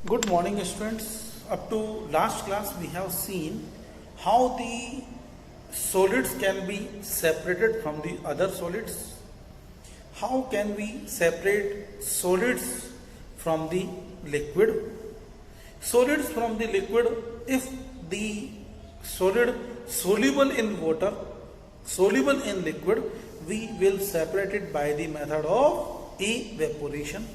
Good morning, students. Up to last class, we have seen how the solids can be separated from the other solids. How can we separate solids from the liquid? Solids from the liquid, if the solid soluble in water, soluble in liquid, we will separate it by the method of evaporation.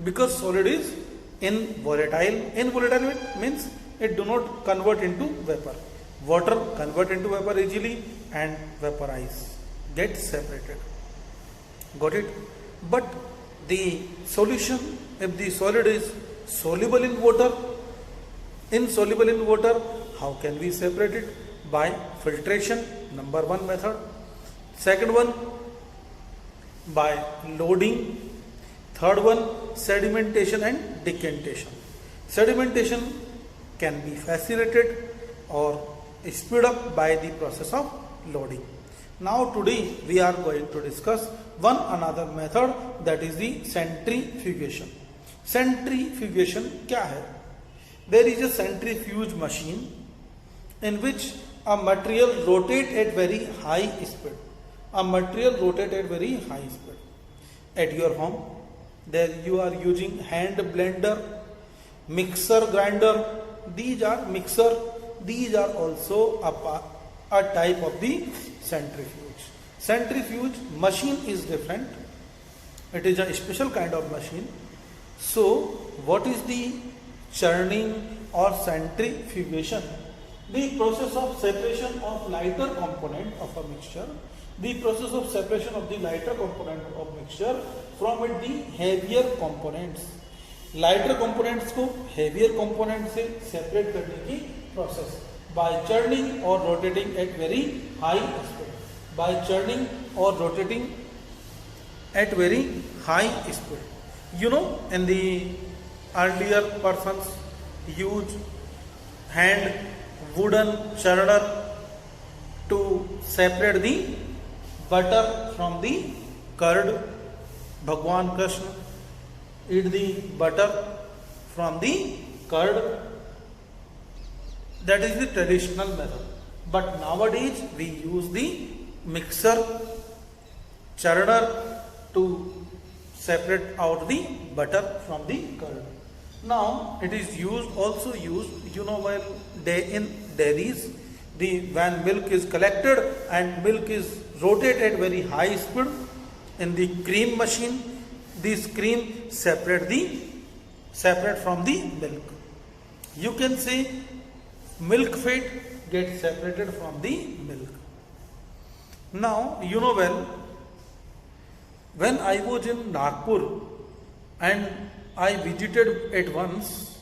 Because solid is involatile means it do not convert into vapor. Water convert into vapor easily and vaporize, get separated. Got it? But the solution, if the solid is soluble in water, insoluble in water, how can we separate it? By filtration, number one method. Second one, by loading. Third one, sedimentation and decantation. Sedimentation can be facilitated or speed up by the process of loading. Now today we are going to discuss one another method, that is the centrifugation. Centrifugation क्या है? There is a centrifuge machine in which a material rotate at very high speed. A material rotate at very high speed. At your home, there you are using hand blender, mixer grinder. These are mixer. These are also a type of the centrifuge. Centrifuge machine is different. It is a special kind of machine. So what is the churning or centrifugation? The process of separation of lighter component of a mixture. The process of separation of the lighter component of mixture from the heavier components. Lighter components को heavier component से separate करने की process by churning or rotating at very high speed. By churning or rotating at very high speed. You know, in the earlier persons use hand wooden churner to separate the butter from the curd. Bhagwan Krishna eat the butter from the curd. That is the traditional method. But nowadays we use the mixer churner to separate out the butter from the curd. Now it is also used, while in dairies, when milk is collected and milk is rotated at very high speed in the cream machine, this cream separate from the milk. You can say milk fat gets separated from the milk. Now when I was in Nagpur and I visited at once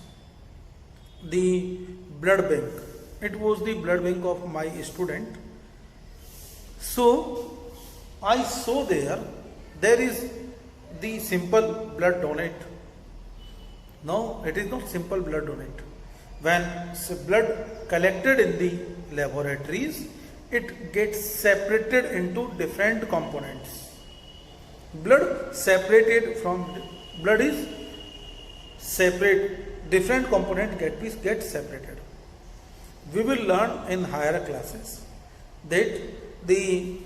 the blood bank. It was the blood bank of my student. So I saw there is the simple blood donate. No, it is not simple blood donate. When blood collected in the laboratories, it gets separated into different components. Blood is separate, different component get separated. We will learn in higher classes that the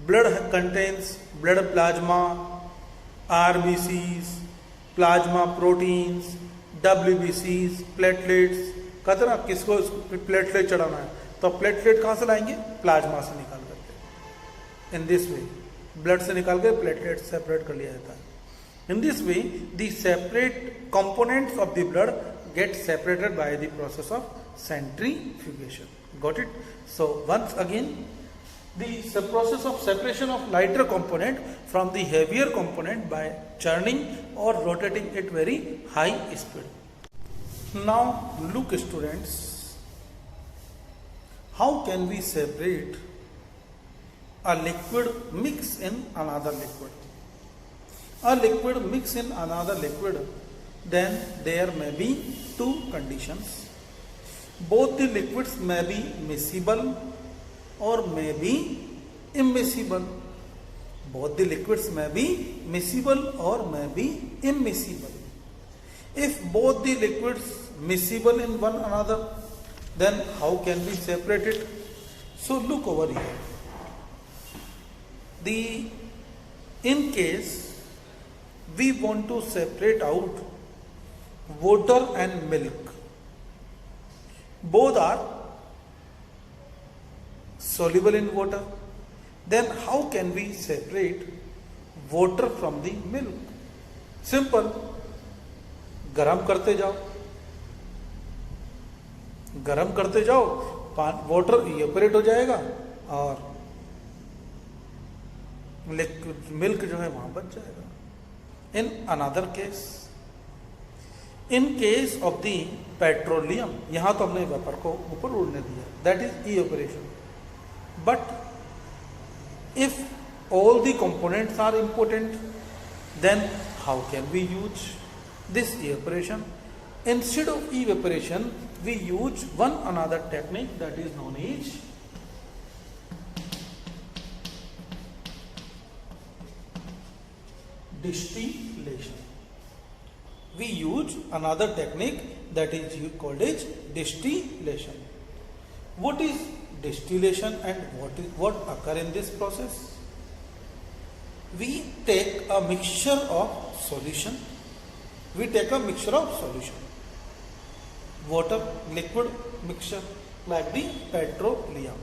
blood contains blood plasma, RBCs, plasma proteins, WBCs, platelets. कहते ना किसको platelet चढ़ाना है, तो platelet कहाँ से लाएंगे? Plasma से निकाल करके. इन दिस वे ब्लड से निकाल कर प्लेटलेट सेपरेट कर लिया जाता है. In this way, the separate components of the blood get separated by the process of centrifugation. Got it? So once again, the process of separation of lighter component from the heavier component by churning or rotating at very high speed. Now look, students, how can we separate a liquid mix in another liquid? A liquid mix in another liquid, then there may be two conditions. Both the liquids may be miscible or may be immiscible. Both the liquids may be miscible or may be immiscible. If both the liquids miscible in one another, then how can we separate it? So look over here. In case we want to separate out water and milk, both are soluble in water, then how can we separate water from the milk? Simple. गरम करते जाओ, गरम करते जाओ, water evaporate हो जाएगा और milk जो है वहां बच जाएगा. In another case, in case of the petroleum, यहां तो हमने वेपर को ऊपर उड़ने दिया, that is evaporation. But if all the components are important, then how can we use this evaporation? Instead of evaporation, we use one another technique that is known as distillation. We use another technique that is called as distillation. What is distillation and what occur in this process? We take a mixture of solution. We take a mixture of solution, water, liquid mixture, like the petroleum.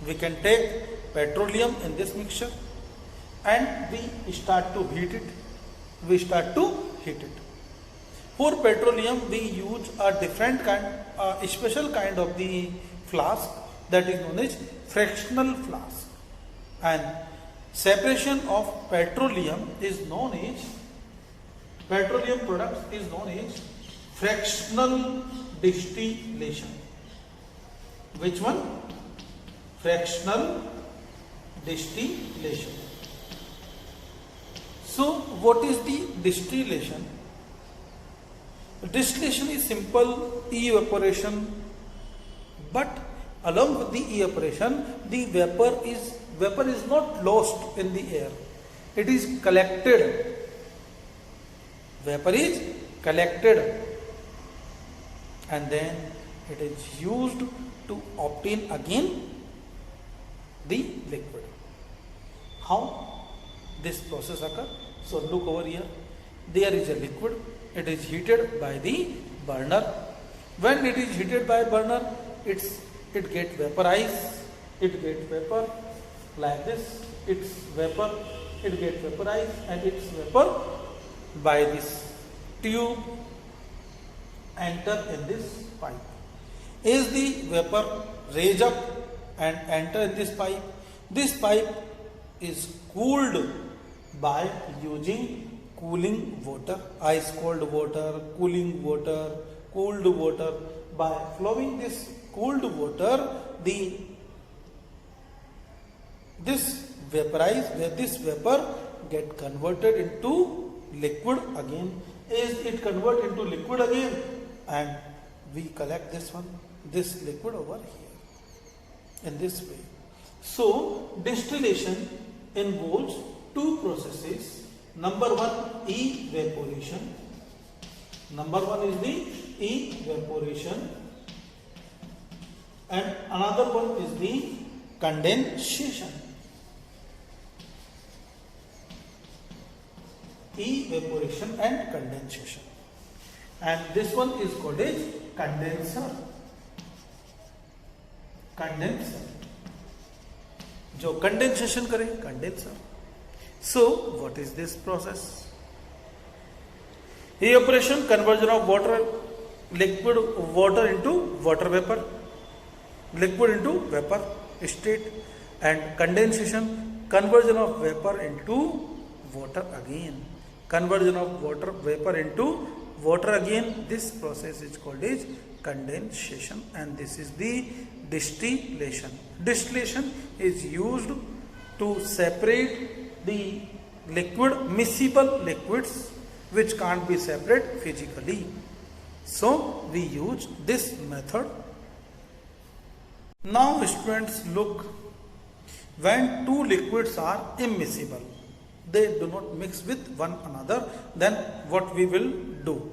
We can take petroleum in this mixture and we start to heat it. For petroleum, we use a different kind, a special kind of the flask that is known as fractional flask. And separation of petroleum is known as petroleum products is known as fractional distillation. Which one? Fractional distillation. So what is the distillation? Distillation is simple evaporation, but along with the evaporation, the vapor is not lost in the air. It is collected. Vapor is collected and then it is used to obtain again the liquid. How this process occurs? So look over here. There is a liquid. It is heated by the burner. When it is heated by burner, it gets vaporized. It gets vapor like this. It's vapor. It gets vaporized and it's vapor by this tube enter in this pipe. As the vapor raise up and enter in this pipe is cooled by using cooling water, ice cold water, cooling water, cooled water. By flowing this cooled water, this vapor get converted into liquid again. As it convert into liquid again, and we collect this liquid over here in this way. So distillation involves two processes. Number one, evaporation. Number one is the evaporation, and another one is the condensation. Evaporation and condensation, and this one is called as condenser. जो condensation करे, condenser. So what is this process? Evaporation, conversion of liquid water into water vapor, liquid into vapor state, and condensation, conversion of vapor into water again. Conversion of water vapor into water again. This process is called as condensation, and this is the distillation. Distillation is used to separate the miscible liquids which can't be separated physically. So we use this method. Now students, look, when two liquids are immiscible, they do not mix with one another, then what we will do?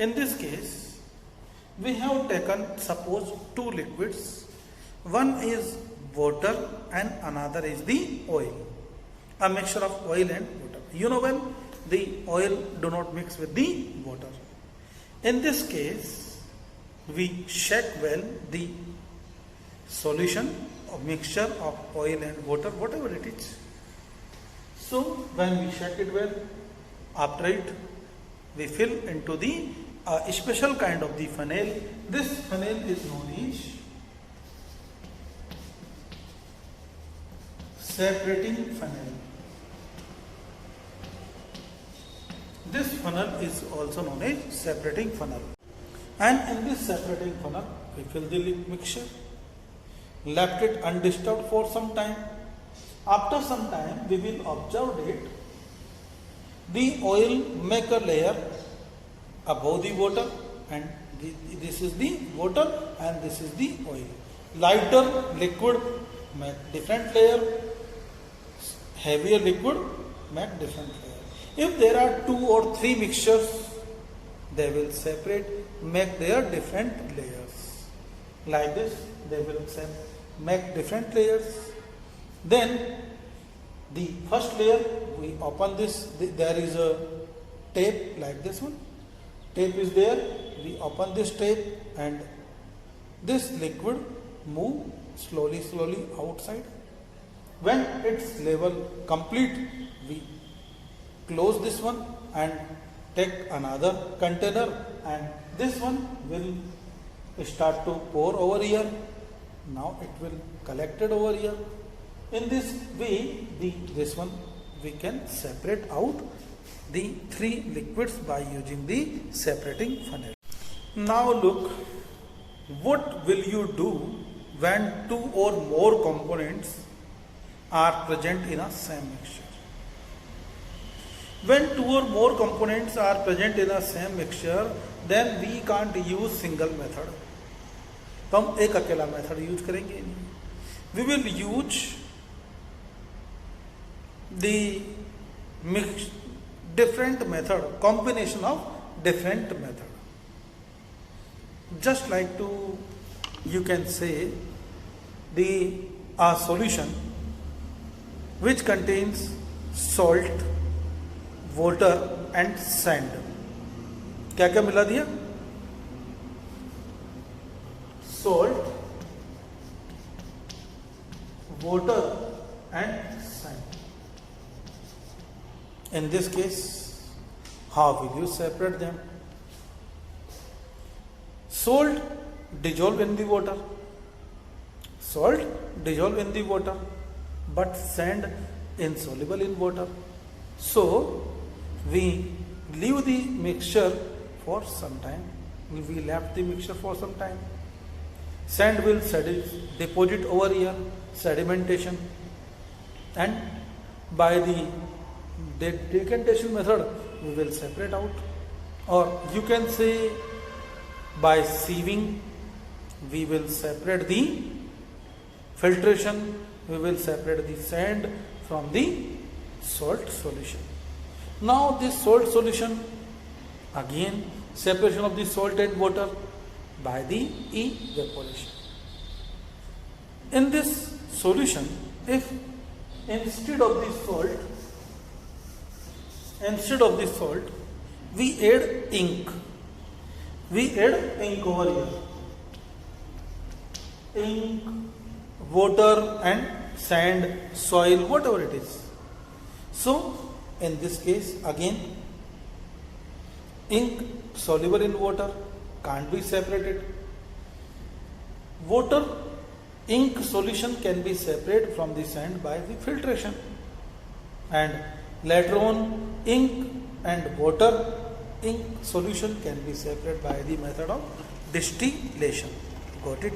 In this case, we have taken suppose two liquids. One is water and another is the oil. A mixture of oil and water. You know well, the oil do not mix with the water. In this case, we shake well the solution or mixture of oil and water, whatever it is. So when we shake it well, after it we fill into the special kind of the funnel. This funnel is known as separating funnel. This funnel is also known as separating funnel. And in this separating funnel, we fill the mixture, left it undisturbed for some time. After some time, we will observe it. The oil make a layer above the water, and this is the water and this is the oil. Lighter liquid make different layer, heavier liquid make different layer. If there are 2 or 3 mixtures, they will separate, make their different layers. Like this, they will make different layers. Then the first layer, we open this, there is a tape like this one. Tape is there, we open this tape and this liquid move slowly outside. When its level complete, we close this one and take another container, and this one will start to pour over here. Now it will collected over here. In this way, this one we can separate out the 3 liquids by using the separating funnel. Now look, what will you do when 2 or more components are present in a same mixture? When 2 or more components are present in a same mixture, then we can't use single method. तो हम एक अकेला method use करेंगे नहीं. We will use the different method, combination of different method. Just like to, you can say, the solution which contains salt, water and sand. क्या क्या मिला दिया? Salt, water and sand. In this case, how will you separate them? Salt dissolve in the water. Salt dissolve in the water, but sand insoluble in water. So we leave the mixture for some time. We left the mixture for some time. Sand will deposit over here, sedimentation, and by the decantation method we will separate out. Or you can say by sieving we will separate the filtration, we will separate the sand from the salt solution. Now this salt solution, again separation of the salt and water by the evaporation. In this solution, if instead of the salt we add ink over here, ink, water and sand, soil, whatever it is. So in this case, again, ink soluble in water, can't be separated. Water, ink solution can be separated from the sand by the filtration, and later on ink and water, ink solution can be separated by the method of distillation. Got it?